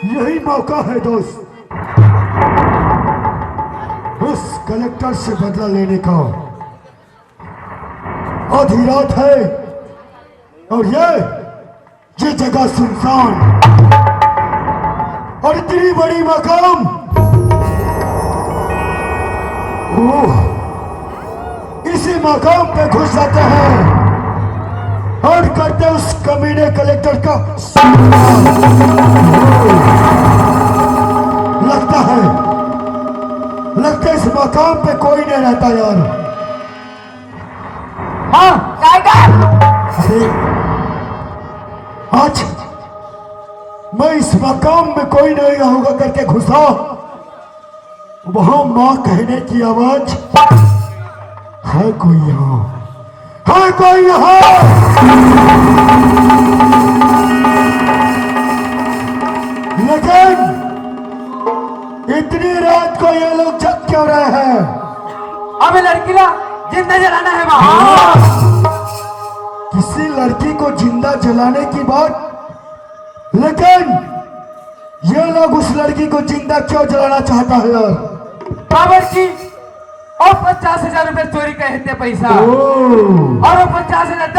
यही मौका है दोस्त, उस कलेक्टर से बदला लेने का। आधी रात है और ये जगह सुनसान और इतनी बड़ी मकाम। इसी मकाम पे घुस जाते हैं और करते उस कमीने कलेक्टर का लगता है इस मकाम पे कोई नहीं रहता यार। हाँ टाइगर, अरे आज मैं इस मकाम में कोई नहीं होगा करके घुसा, वहां मां कहने की आवाज, है कोई यहाँ, है कोई यहाँ। लेकिन इतनी रात को ये लोग जग क्यों रहे हैं? अबे लड़की ला जिंदा जलाना है वहां। किसी लड़की को जिंदा जलाने की बात, लेकिन ये लोग उस लड़की को जिंदा क्यों जलाना चाहता है यार? बाबर जी और 50,000 रुपए चोरी कहे थे पैसा, और वो 50,000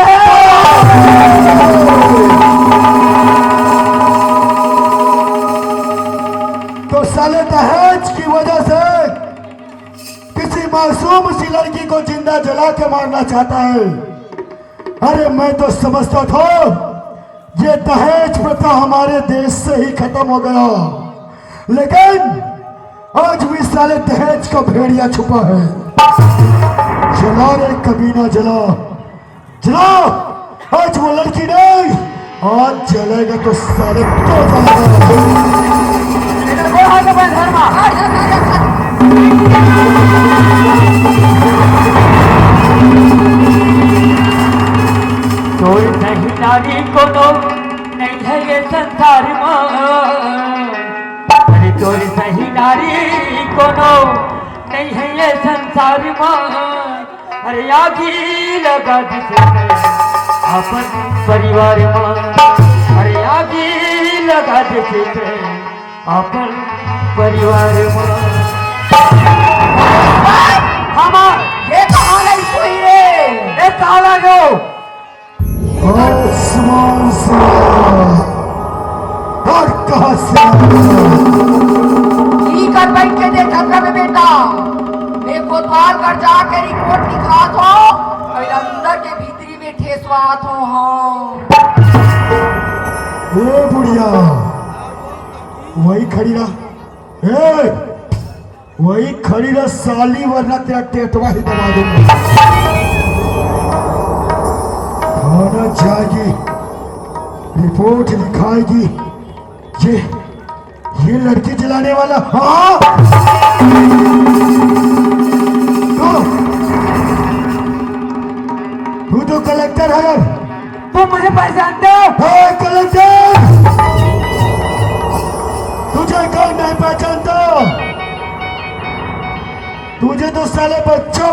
तो साले दहेज की वजह से किसी मासूम सी लड़की को जिंदा जला के मारना चाहता है। अरे मैं तो समझता था ये दहेज प्रथा हमारे देश से ही खत्म हो गया, लेकिन आज भी साले दहेज का भेड़िया छुपा है। जला रे कमीना जला, जला। आज वो लड़की नहीं, आज जलेगा तो साले तो जलेगा। कोई नहीं नारी को तो नहीं है ये संसार में, अरे कोई नहीं नारी को तो नहीं है ये संसार में। अरे आगी लगा जिसे अपन परिवार में, अरे आगी लगा जिसे अपन परिवार में। हमार ये कहाँ गई कोई रे? ये कहाँ लगे? आसमान से और कहां से कर बैठ के देख में बेटा, मैं कोतवाल कर जाके रिपोर्ट लिखा तो अंदर के भीतरी में ठेसवा तो। हाँ ए बुढ़िया, वही खड़ी रहा, वही खड़ी रहा साली, वरना तेरा टेटवा ही दबा दूंगा। थाना जाएगी, रिपोर्ट लिखाएगी, ये लड़की जलाने वाला। हाँ तू तो कलेक्टर है यार, तुम मुझे पहचानते हो? कलेक्टर, तुझे कौन नहीं पहचानता? तुझे तो साले बच्चा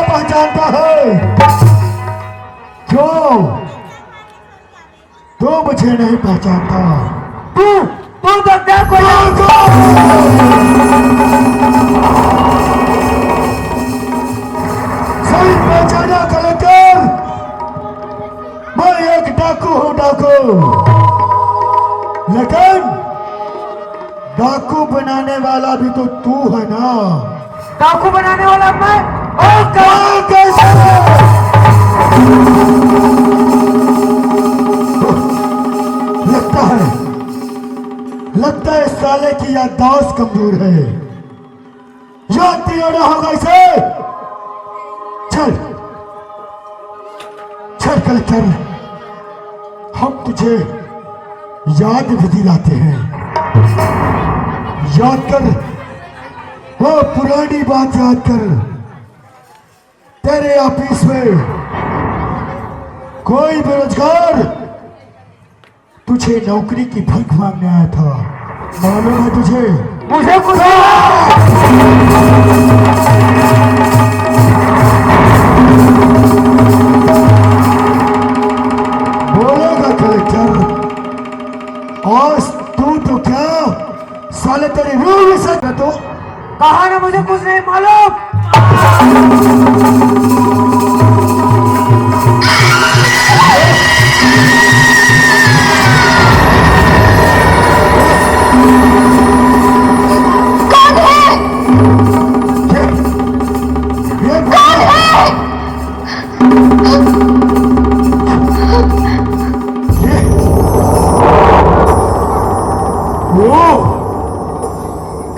पहचानता है। क्यों तो मुझे नहीं पहचानता? तू तो देखो सही पहचाना कलेक्टर, मैं एक डाकू हूँ, डाकू। लेकिन डाकू बनाने वाला भी तो तू है ना? डाकू बनाने वाला मैं? कैसे? लगता है साले की याददाश्त कमजोर है, याद दिया ना होगा इसे। चल चल कलेक्टर, हम तुझे याद भी दिलाते हैं। याद कर, वो पुरानी बात याद कर। तेरे ऑफिस में कोई बेरोजगार तुझे नौकरी की भीख मांगने आया था, मालूम है तुझे? मुझे कुछ बोलेगा कलेक्टर। और तू तो क्या साले तेरी रूह भी सच है तो कहा ना मुझे कुछ नहीं मालूम। ये कौन है? ये वो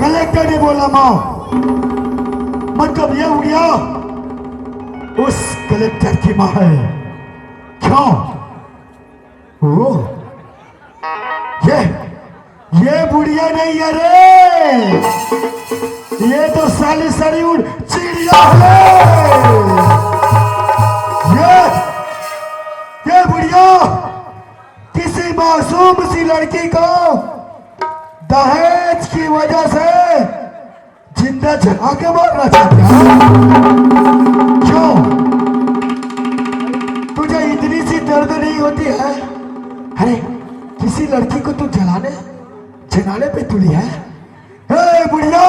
कलेक्टर ने बोला माँ, मतलब ये उड़िया उस कलेक्टर की माँ है। क्यों? वो ये बुढ़िया नहीं है रे, ये तो साली सड़ी उड़ चिड़िया है। ये बुढ़िया किसी मासूम सी लड़की को दहेज की वजह से जिंदा जला के मारना चाहती है। क्यों? तुझे इतनी सी दर्द नहीं होती है? अरे किसी लड़की को तू जलाने पे तुली है? हे बुढ़िया,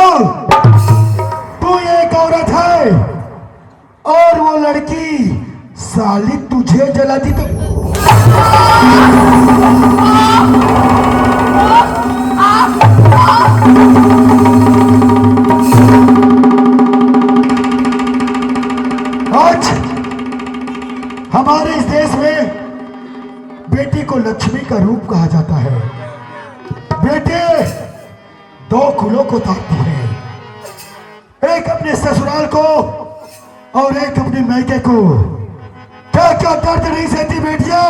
तू एक औरत है और वो लड़की साली तुझे जलाती तो आज हमारे इस देश में बेटी को लक्ष्मी का रूप कहा जाता है। बेटे दो कुलों को ताकती है, एक अपने ससुराल को और एक अपने मैके को। क्या क्या दर्द नहीं सहती बेटियां,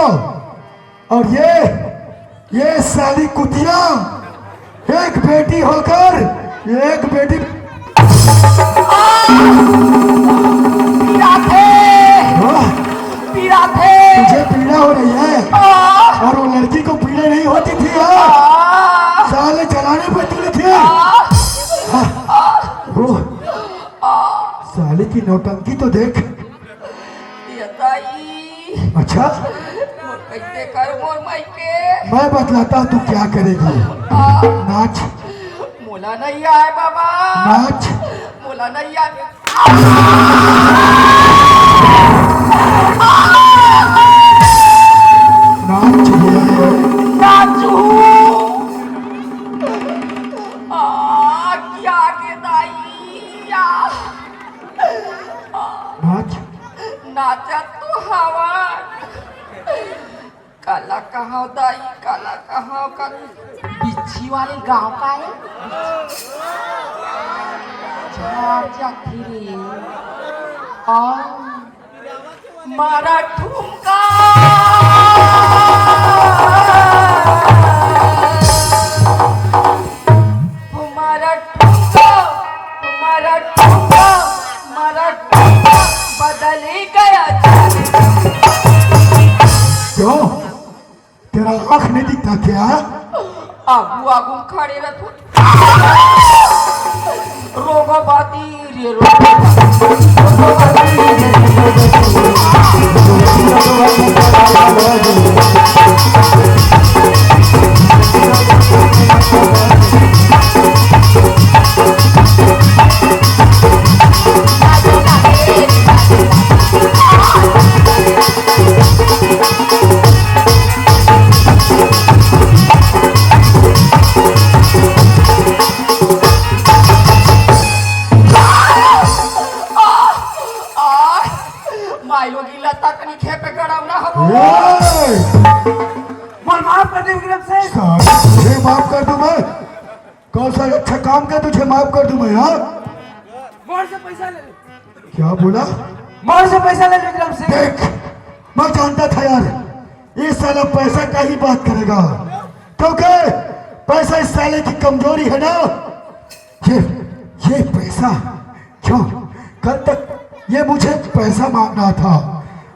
और ये साली कुतिया एक बेटी होकर एक बेटी पीड़ा थे। तुझे पीड़ा हो रही है और वो लड़की को पीड़ा नहीं होती थी। साले जलाने पे तुले थे। वो साले की नौटंकी तो देख। अच्छा कैसे कर मोर मायके? मैं बतलाता तू क्या करेगी। नाच। मोला नहीं आए बाबा, नाच। मोला नहीं आए। नाच नाचू क्या के दाई नाच। नाचा तो हवा काला कहाँ दाई, काला कहाँ का बिच्छी वाले गांव का है। रे मारा ठुमका हमारा ठुमका बदल गया। क्यों? तेरा आँख नहीं दिखता क्या? आगू आगू खड़े रहो रोगो बाती रे माइलो गीला तक नहीं खेपे गड़ावना हो। बोल माफ कर दे विक्रम से। तुझे माफ कर दूं मैं? कौन सा अच्छा काम का तुझे माफ कर दूं मैं? हाँ मोर से पैसा ले ले। क्या बोला? मोर से पैसा ले ले विक्रम से। देख, मैं जानता था यार ये साला पैसा का ही बात करेगा, क्योंकि पैसा इस साले की कमजोरी है ना। ये पैसा क्यों? कल तक ये मुझे पैसा मांगना था,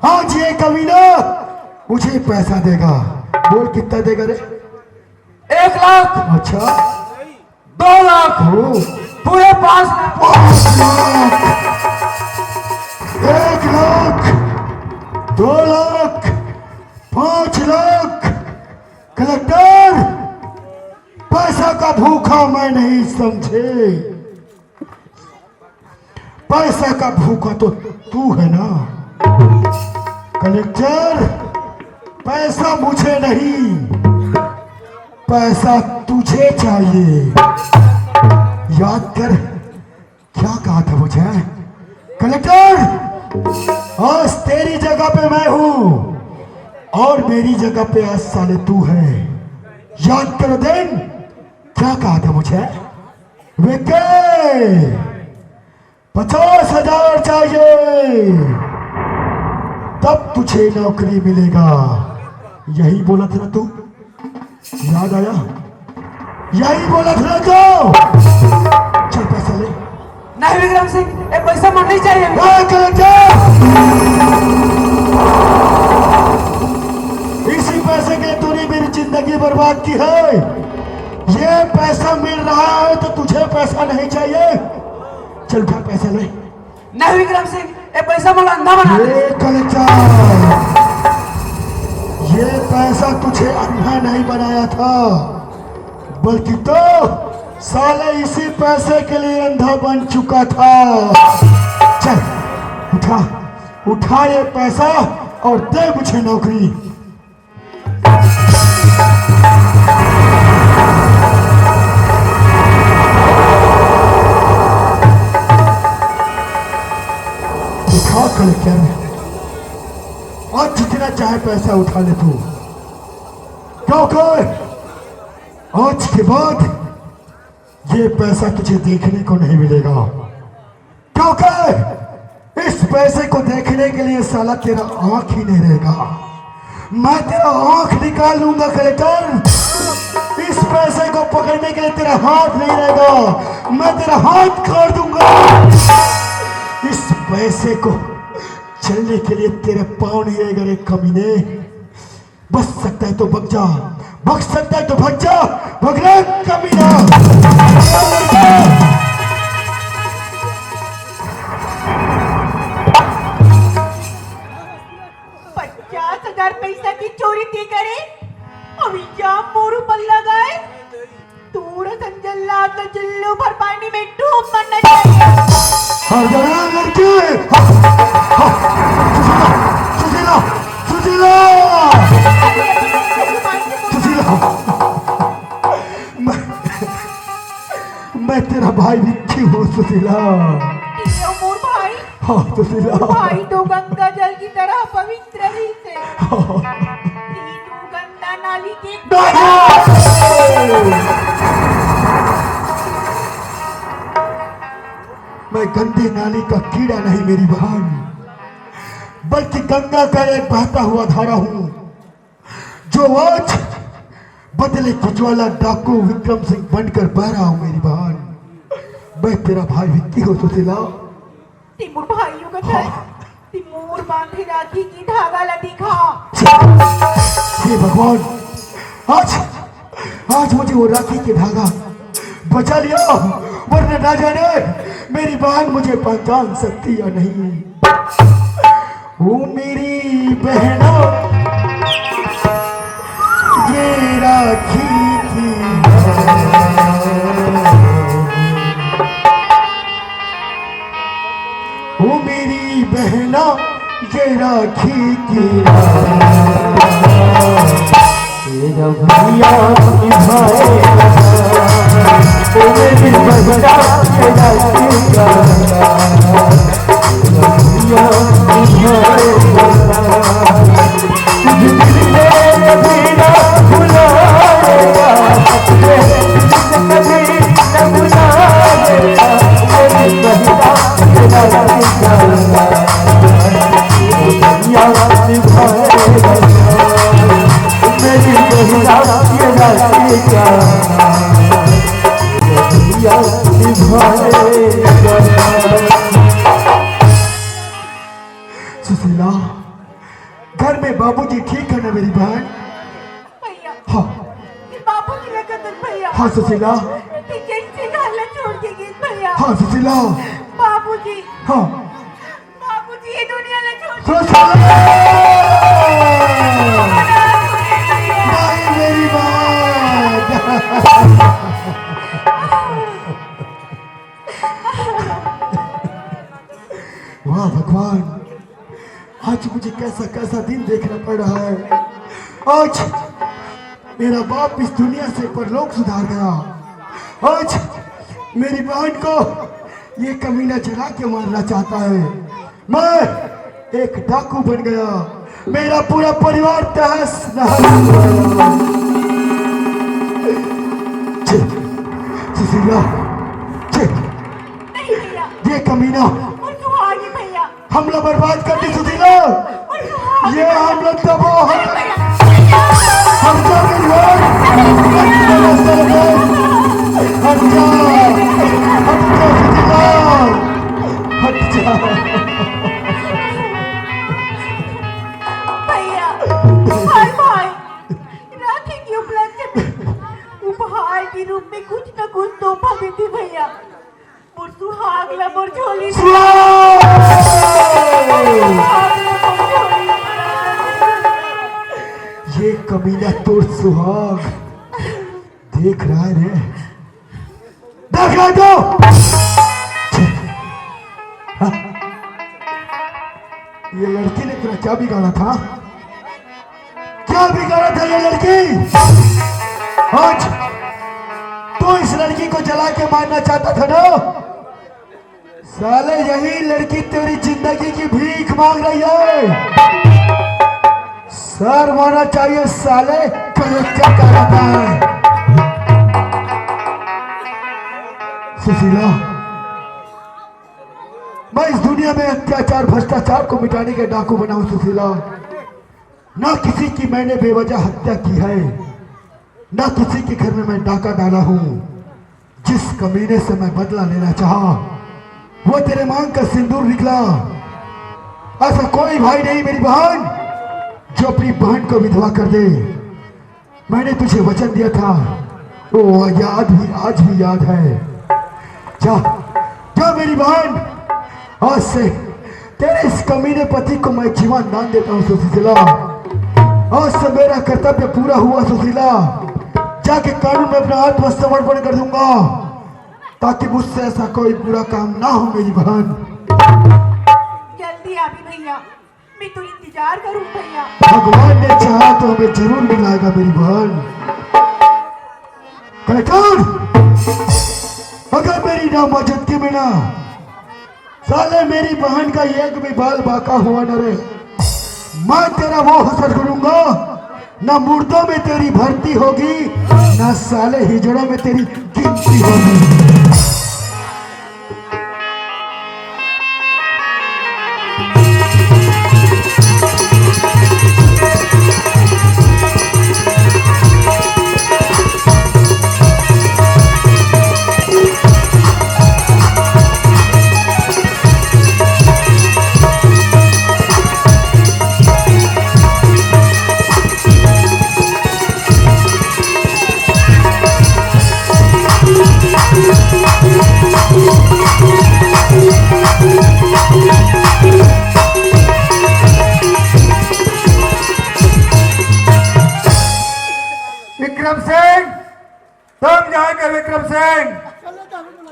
आज ये कमीना मुझे पैसा देगा। बोल कितना देगा रे? 1 लाख। अच्छा 2 लाख। ओ, पूरे 5 लाख। 5 लाख। 1 लाख, 2 लाख, 5 लाख। कलेक्टर, पैसा का भूखा मैं नहीं समझे, पैसा का भूखा तो तू है ना। कलेक्टर, पैसा मुझे नहीं, पैसा तुझे चाहिए। याद कर क्या कहा था मुझे। कलेक्टर, आज तेरी जगह पे मैं हूं और मेरी जगह पे आज साले तू है। याद करो दिन क्या कहा था मुझे। विके 50,000 चाहिए तब तुझे नौकरी मिलेगा। यही बोला था ना तू, याद आया? यही बोला था ना तू। चल पैसा ले। नहीं विक्रम सिंह, ये पैसा मुझे नहीं चाहिए। इसी पैसे के तूने मेरी जिंदगी बर्बाद की है। ये पैसा मिल रहा है तो तुझे पैसा नहीं चाहिए। चल उठा पैसा ले। नहीं विक्रम सिंह, ये पैसा मुझे अंधा बना दे। ये कलेक्टर, ये पैसा तुझे अंधा नहीं बनाया था, बल्कि तो साले इसी पैसे के लिए अंधा बन चुका था। चल उठा, उठा ये पैसा और दे मुझे नौकरी। उठा कलेक्टर, और जितना चाहे पैसा उठा ले तू, क्योंकि आज के बाद ये पैसा तुझे देखने को नहीं मिलेगा। क्योंकि इस पैसे को देखने के लिए साला तेरा आंख ही नहीं रहेगा। मैं तेरा आंख निकाल लूंगा कलेक्टर। इस पैसे को पकड़ने के लिए तेरा हाथ नहीं रहेगा, मैं तेरा हाथ काट दूंगा। इस पैसे को चलने के लिए तेरे पाँव नहीं रहेगा रे कमीने। बच सकता है तो बच जा, बच सकता है तो भग जा, भगना कमीना। 50,000 पैसा की चोरी थी करे अभी क्या मोरू पल्ला गए थोड़ा संजल्लाद चिल्लू भर पानी में डूब मरना चाहिए। लड़के, सुशीला, सुशीला, सुशीला, मैं तेरा भाई विक्की हूँ सुशीला। मोर भाई, हाँ सुशीला, भाई तो गंगा जल की तरह पवित्र ही थे। तीनों गंगा नाली के मैं गंदी नाली का कीड़ा नहीं मेरी बहन, बल्कि गंगा का एक बहता हुआ धारा हूं, जो आज बदले की ज्वाला डाकू विक्रम सिंह बनकर बह रहा हूं मेरी बहन। मैं तेरा भाई विक्की हूं सुशीला। तिमूर भाइयों का था तिमूर बांधे राखी की धागा ला दिखा। हे भगवान, आज आज मुझे वो राखी के धागा बचा लिया, वरना ना जाने मेरी बहन मुझे पहचान सकती या नहीं। वो मेरी बहना ये राखी की, वो मेरी बहना ये राखी की, तेरा भैया निभाएगा, ओ मेरी बहना तेरा भैया निभाएगा, तुझे दिल में कभी ना भुलाएगा, तुझे कभी ना भुलाएगा, मेरी बहना तेरा भैया निभाएगा, मेरी बहना तेरा भैया निभाएगा। सुशीला, घर में बाबूजी ठीक है ना मेरी बहन? भैया, हाँ बापू की लगन भैया। हाँ सुशीला, टिकट से गाला छोड़ के गए भैया। हाँ सुशीला, बाबूजी, हाँ बाबूजी ये दुनिया सुशीला भाई मेरी बात वाह भगवान, आज मुझे कैसा कैसा दिन देखना पड़ रहा है। आज मेरा बाप इस दुनिया से परलोक सुधार गया। आज मेरी बहन को ये कमीना जला के मारना चाहता है। मैं एक डाकू बन गया, मेरा पूरा परिवार तहस नहस हो गया। सुशीला, नहीं भैया, ये कमीना और सुहागी भैया, हमला बर्बाद कर दी। सुशीला, और सुहागी ये हमला तबाह भैया, हम जा हट जा, सुशीला, हट जा। भैया, भाई, राखी के उपलक्ष्य में उपहार के रूप में कुछ न कुछ तोहफा देती भैया। और सुहागला मोर झोली में- सुहागला मोर झोली में- ये कमीना तोड़ सुहाग देख रहा है रे, देख रहा है तो हाँ? ये लड़की ने तेरा क्या बिगाड़ा था? क्या बिगाड़ा था ये लड़की? आज तो इस लड़की को जला के मारना चाहता था ना? साले यही लड़की तेरी जिंदगी की भीख मांग रही है। सर मारना चाहिए साले, कलेक्टर का रहता है। सुशीला, मैं इस दुनिया में अत्याचार भ्रष्टाचार को मिटाने के डाकू बना हूं। सुशीला, ना किसी की मैंने बेवजह हत्या की है, ना किसी के घर में मैं डाका डाला हूं। जिस कमीने से मैं बदला लेना चाहा, वो तेरे मांग का सिंदूर निकला। ऐसा कोई भाई नहीं मेरी बहन जो अपनी बहन को विधवा कर दे। मैंने तुझे वचन दिया था, वो याद भी आज भी याद है। जा जा मेरी बहन, आज से तेरे इस कमीने पति को मैं जीवन दान देता हूँ। सुशीला, आज से मेरा कर्तव्य पूरा हुआ। सुशीला, जाके कानून में अपना आत्मसमर्पण कर दूंगा, ताकि मुझसे ऐसा कोई बुरा काम ना हो मेरी बहन। जल्दी आवी भैया, मैं तो इंतजार करूं भैया। भगवान ने चाहा तो हमें जरूर मिलाएगा मेरी बहन। कलेक्टर, अगर मेरी नामौजूदगी में ना साले मेरी बहन का एक भी बाल बाका हुआ न रहे, मैं तेरा वो हसर करूंगा, ना मुर्दों में तेरी भर्ती होगी, ना साले हिजड़ों में तेरी गिनती होगी। विक्रम सिंह, तुम जाकर विक्रम सिंह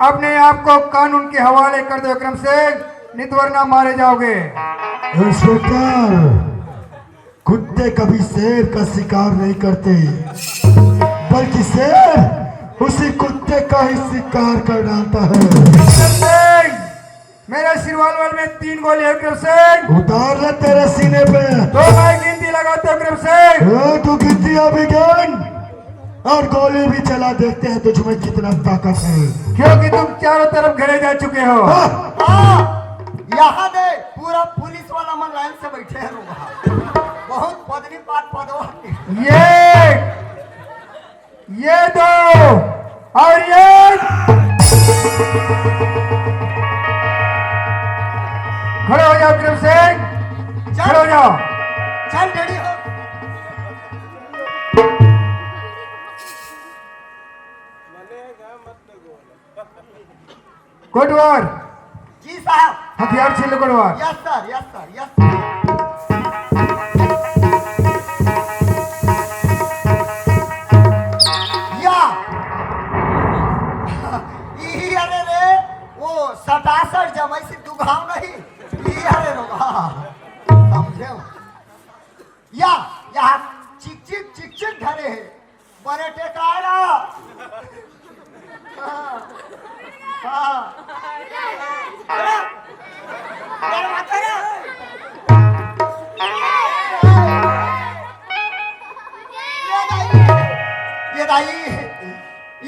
अपने आप को कानून के हवाले कर दो। विक्रम सिंह, नहीं तो वरना मारे जाओगे। इंस्पेक्टर, कुत्ते कभी शेर का शिकार नहीं करते, बल्कि शेर उसी कुत्ते का ही शिकार कर डालता है। विक्रम सिंह, मेरे सिरवाल में 3 गोली है। विक्रम सिंह, उतार ले तेरे सीने पे। तो मैं गिनती लगाता हूँ। विक्रम सिंह, तू कितनी अभी ज्ञान और गोली भी चला, देखते हैं तुझमें कितना ताकत है। क्योंकि तुम चारों तरफ घरे जा चुके हो। यहाँ दे पूरा पुलिस वाला मन लाइन से बैठे हैं लोग। बहुत पदनी पाट पदवा। ये दो और ये खड़े हो जाओ। विक्रम सिंह, खड़े हो जाओ। चल रेडी हो। कोटवार, जी साहब। हथियार छीन लो। कोटवार, yes sir, yes sir, yes sir. समझे या यहाँ चिक चिक धरे है बड़े टेकारा हाँ हाँ ये दाई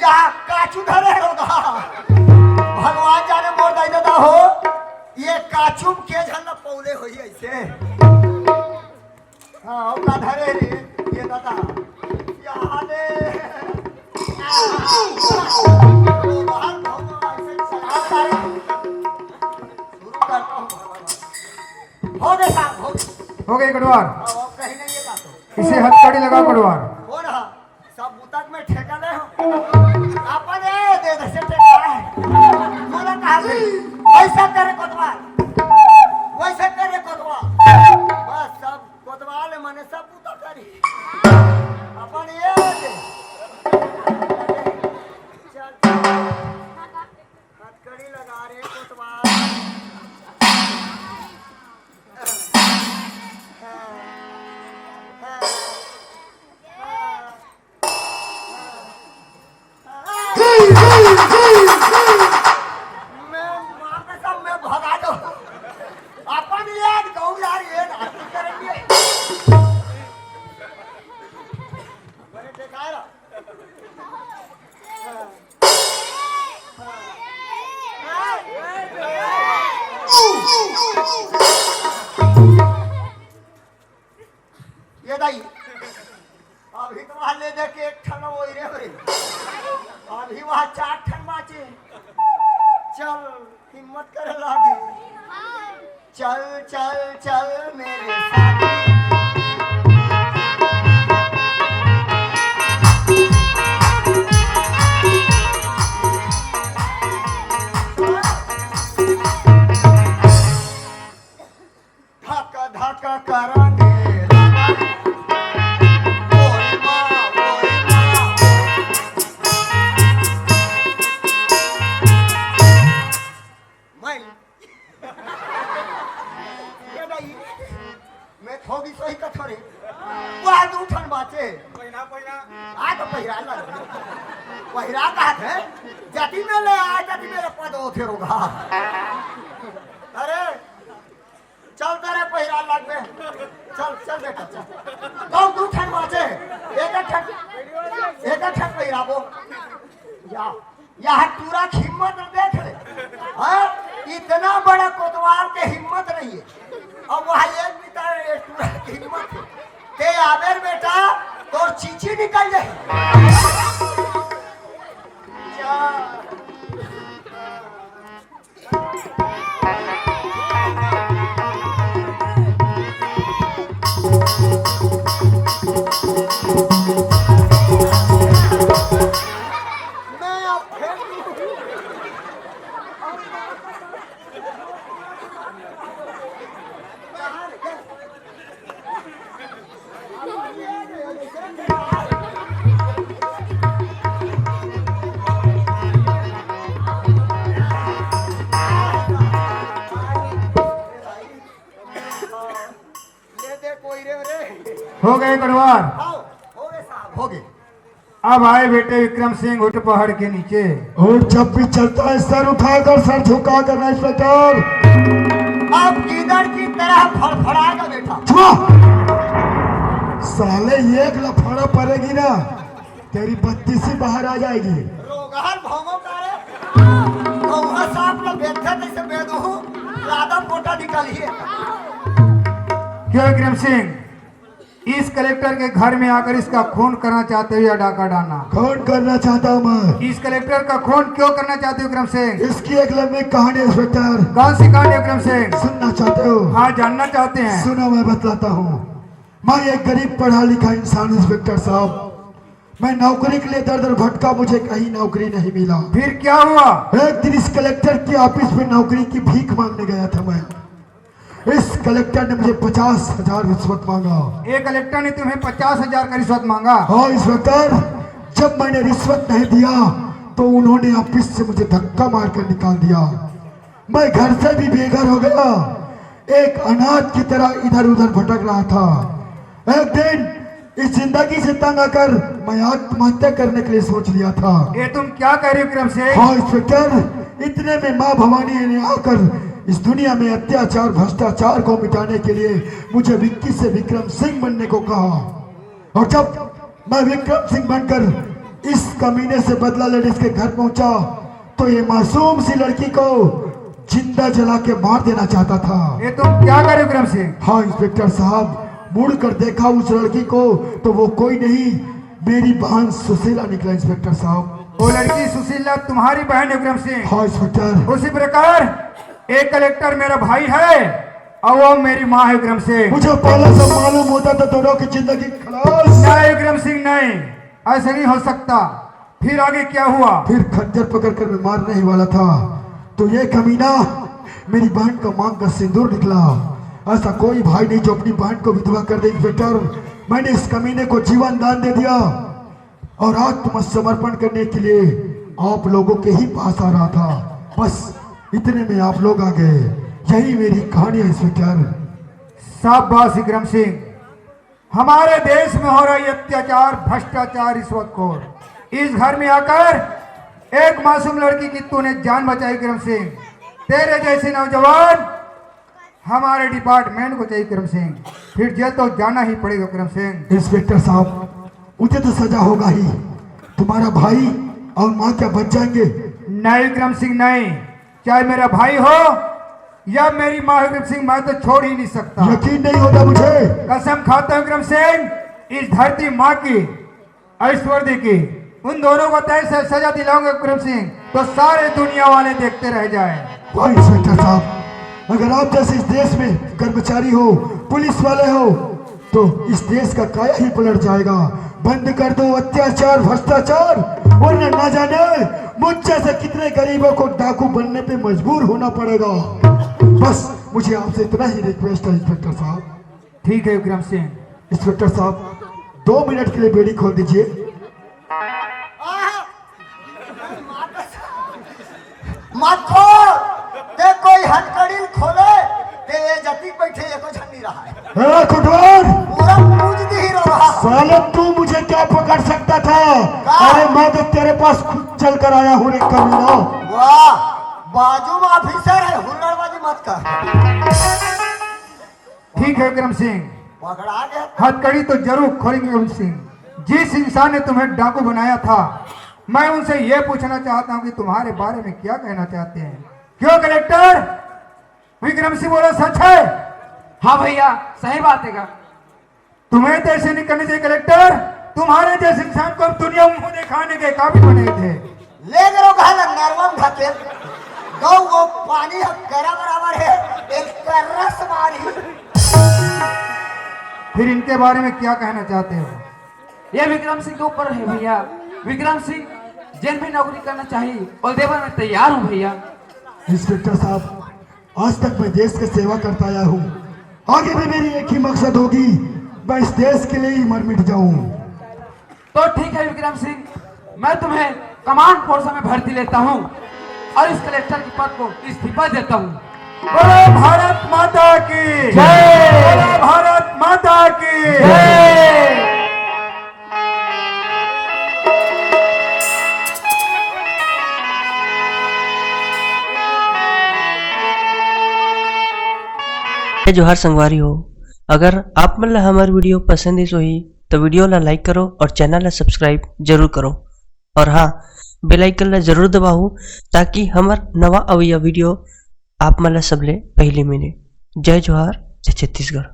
यहाँ काचू धरे होगा भगवान जाने मोर दाई दादा हो ये काचू के झल पौले हो ऐसे हाँ का धरे रे ये दादा यहाँ दे हो गए साहब हो गई कटवार। कहीं नहीं ये बात इसे हथकड़ी लगा कटवार। हो रहा सब बुतक में ठेका ले हो अपन दे दे से ठेका है बोला कहा ऐसा करे कोतवाल वैसे करे कोतवाल बस सब कोतवाल माने सब बुतक करी अपन ये दे चल हथकड़ी लगा रे कोतवाल ये दाई अभी तो वहां ले दे के एक ठन वो रे रे अभी वहां 4 ठन बाचे चल हिम्मत करे लागी चल चल चल मेरे साथ धक्का धक्का करांगे मैं थोड़ी सही कथरे वह दू ठन बाचे आ तो पहिरा लग पहिरा का है जाति में ले आ जाति मेरे पद ओथे रोगा अरे चल तेरे पहिरा लग में चल चल बेटा चल तो दू ठन बाचे एक ठन पहिरा वो या यहाँ पूरा हिम्मत देख ले हाँ इतना बड़ा कोतवाल के हिम्मत नहीं है अब वहाँ एक बिता पूरा हिम्मत है ते आबेर बेटा तो चीची निकल जाए मैं अब हो गए कटवार। हो गए साहब हो गए अब आए बेटे विक्रम सिंह उठ पहाड़ के नीचे। और जब भी चलता है सर उठाकर सर झुका कर इंस्पेक्टर अब कीदड़ की तरह फड़फड़ाएगा बेटा साले एक लफड़ा पड़ेगी ना तेरी बत्ती से बाहर आ जाएगी रोगहर भोंगो करे कौहा सांप लो बेथे जैसे बेदू ज्यादा मोटा निकालिए क्यों विक्रम सिंह इस कलेक्टर के घर में आकर इसका खून करना चाहते हो या डाका डालना? खून करना चाहता हूँ मैं। इस कलेक्टर का खून क्यों करना चाहते हो विक्रम सिंह? इसकी एक लंबी कहानी इंस्पेक्टर। कौन सी कहानी विक्रम सिंह? सुनना चाहते हो? हाँ जानना चाहते हैं। सुनो मैं बतलाता हूँ। मैं एक गरीब पढ़ा लिखा इंसान इंस्पेक्टर साहब, मैं नौकरी के लिए दर दर भटका, मुझे कहीं नौकरी नहीं मिला। फिर क्या हुआ? एक दिन इस कलेक्टर के ऑफिस में नौकरी की भीख मांगने गया था मैं। इस कलेक्टर ने मुझे 50,000 रिश्वत मांगा। एक कलेक्टर ने तुम्हें 50,000 का रिश्वत मांगा? हाँ इंस्पेक्टर, जब मैंने रिश्वत नहीं दिया तो उन्होंने ऑफिस से मुझे धक्का मारकर निकाल दिया। मैं घर से भी बेघर हो गया। एक अनाथ की तरह इधर उधर भटक रहा था। एक दिन इस जिंदगी से तंग आकर मैं आत्महत्या करने के लिए सोच लिया था। ये तुम क्या कह रहे हो विक्रम सिंह? हाँ इंस्पेक्टर, इतने में माँ भवानी ने आकर इस दुनिया में अत्याचार भ्रष्टाचार को मिटाने के लिए मुझे विक्की से विक्रम सिंह बनने को कहा। और जब मैं विक्रम सिंह बनकर इस कमीने से बदला लेने इसके घर पहुंचा तो ये मासूम सी लड़की को जिंदा जला के मार देना चाहता था। ये तुम क्या कर रहे हो विक्रम सिंह? हाँ इंस्पेक्टर साहब, मुड़ कर देखा उस लड़की को तो वो कोई नहीं, मेरी बहन सुशीला निकला इंस्पेक्टर साहब। वो लड़की सुशीला तुम्हारी बहन है विक्रम सिंह? हाँ इंस्पेक्टर। उसी प्रकार एक कलेक्टर मेरा भाई है और वो मेरी माँ है विक्रम सिंह। मुझे पहले से मालूम होता था दोनों की जिंदगी खलास। नहीं विक्रम सिंह नहीं, ऐसा नहीं हो सकता। फिर आगे क्या हुआ? फिर खंजर पकड़कर मैं मारने ही वाला था तो ये कमीना मेरी बहन को मांग कर सिंदूर निकला। ऐसा कोई भाई नहीं जो अपनी बहन को विधवा कर दे इंस्पेक्टर। मैंने इस कमीने को जीवन दान दे दिया और आत्मसमर्पण करने के लिए आप लोगों के ही पास आ रहा था। बस इतने में आप लोग आ गए। यही मेरी कहानी है इंस्पेक्टर। शाबाश विक्रम सिंह। हमारे देश में हो रही अत्याचार भ्रष्टाचार रिश्वतखोर, इस घर में आकर एक मासूम लड़की की तूने जान बचाई विक्रम सिंह। तेरे जैसे नौजवान हमारे डिपार्टमेंट को चाहिए विक्रम सिंह। फिर जेल तो जाना ही पड़ेगा विक्रम सिंह। इंस्पेक्टर साहब, मुझे तो सजा होगा ही। तुम्हारा भाई और माँ क्या बच जाएंगे? नहीं विक्रम सिंह नहीं, चाहे मेरा भाई हो या मेरी माँ विक्रम सिंह, मैं तो छोड़ ही नहीं सकता। यकीन नहीं होता मुझे। कसम खाता हूं विक्रम सिंह, इस धरती माँ की ऐश्वर्य की, उन दोनों को तय से सजा दिलाऊंगा विक्रम सिंह, तो सारे दुनिया वाले देखते रह जाए। भाई इंस्पेक्टर साहब, अगर आप जैसे इस देश में कर्मचारी हो, पुलिस वाले हो, तो इस देश का काया ही पलट जाएगा। बंद कर दो अत्याचार भ्रष्टाचार, वरना ना जाने मुझ जैसे कितने गरीबों को डाकू बनने पे मजबूर होना पड़ेगा। बस मुझे आपसे इतना ही रिक्वेस्ट है इंस्पेक्टर साहब। ठीक है विक्रम सिंह। इंस्पेक्टर साहब, 2 मिनट के लिए बेड़ी खोल दीजिए। मत खोल, ते कोई हथकड़ी खोले ते ये जती बैठे ये को झन्नी रहा है। कुटवार, पूरा पूज दी ही रहा। साले तू मुझे क्या पकड़ सकता था? अरे मैं तो तेरे पास खुद चल कर आया हूँ रे कमीना। वाह, बाजू में ऑफिसर है, हुल्लड़बाजी मत कर। ठीक है विक्रम सिंह, पकड़ा गया। हथकड़ी तो जरूर खोलेंगे विक्रम सिंह। जिस इंसान ने तुम्हें डाकू बनाया था, मैं उनसे यह पूछना चाहता हूं कि तुम्हारे बारे में क्या कहना चाहते हैं। क्यों कलेक्टर? विक्रम सिंह बोला सच है? हाँ भैया, सही बात है। तुम्हें तो ऐसे नहीं करनी चाहिए कलेक्टर। तुम्हारे जैसे इंसान को हम दुनिया में मुंह दिखाने के काबिल बने थे। ले गरो घाला नरवम घाते गौ वो पानी गरा बराबर है, एक रस मारी। फिर इनके बारे में क्या कहना चाहते हो? ये विक्रम सिंह के ऊपर है भैया। विक्रम सिंह जेल में नौकरी करना चाहिए और देवर में तैयार हूँ भैया। इंस्पेक्टर साहब, आज तक मैं देश की सेवा करता आया हूँ। आगे भी मेरी एक ही मकसद होगी, मैं इस देश के लिए ही मर मिट जाऊं। तो ठीक है विक्रम सिंह, मैं तुम्हें कमांड फोर्स में भर्ती लेता हूँ और इस कलेक्टर के पद को इस्तीफा देता हूँ। बोलो भारत माता की जय। बोलो भारत माता की जय। जोहार संगवारी हो। अगर आप मन ला हमार वीडियो पसंद ही सोही तो वीडियो ला लाइक करो और चैनल ला सब्सक्राइब जरूर करो। और हाँ, बेल आइकन ला जरूर दबाओ ताकि हमार नवा अवैया वीडियो आप मन ला सबले पहले मिले। जय जोहार, जय छत्तीसगढ़।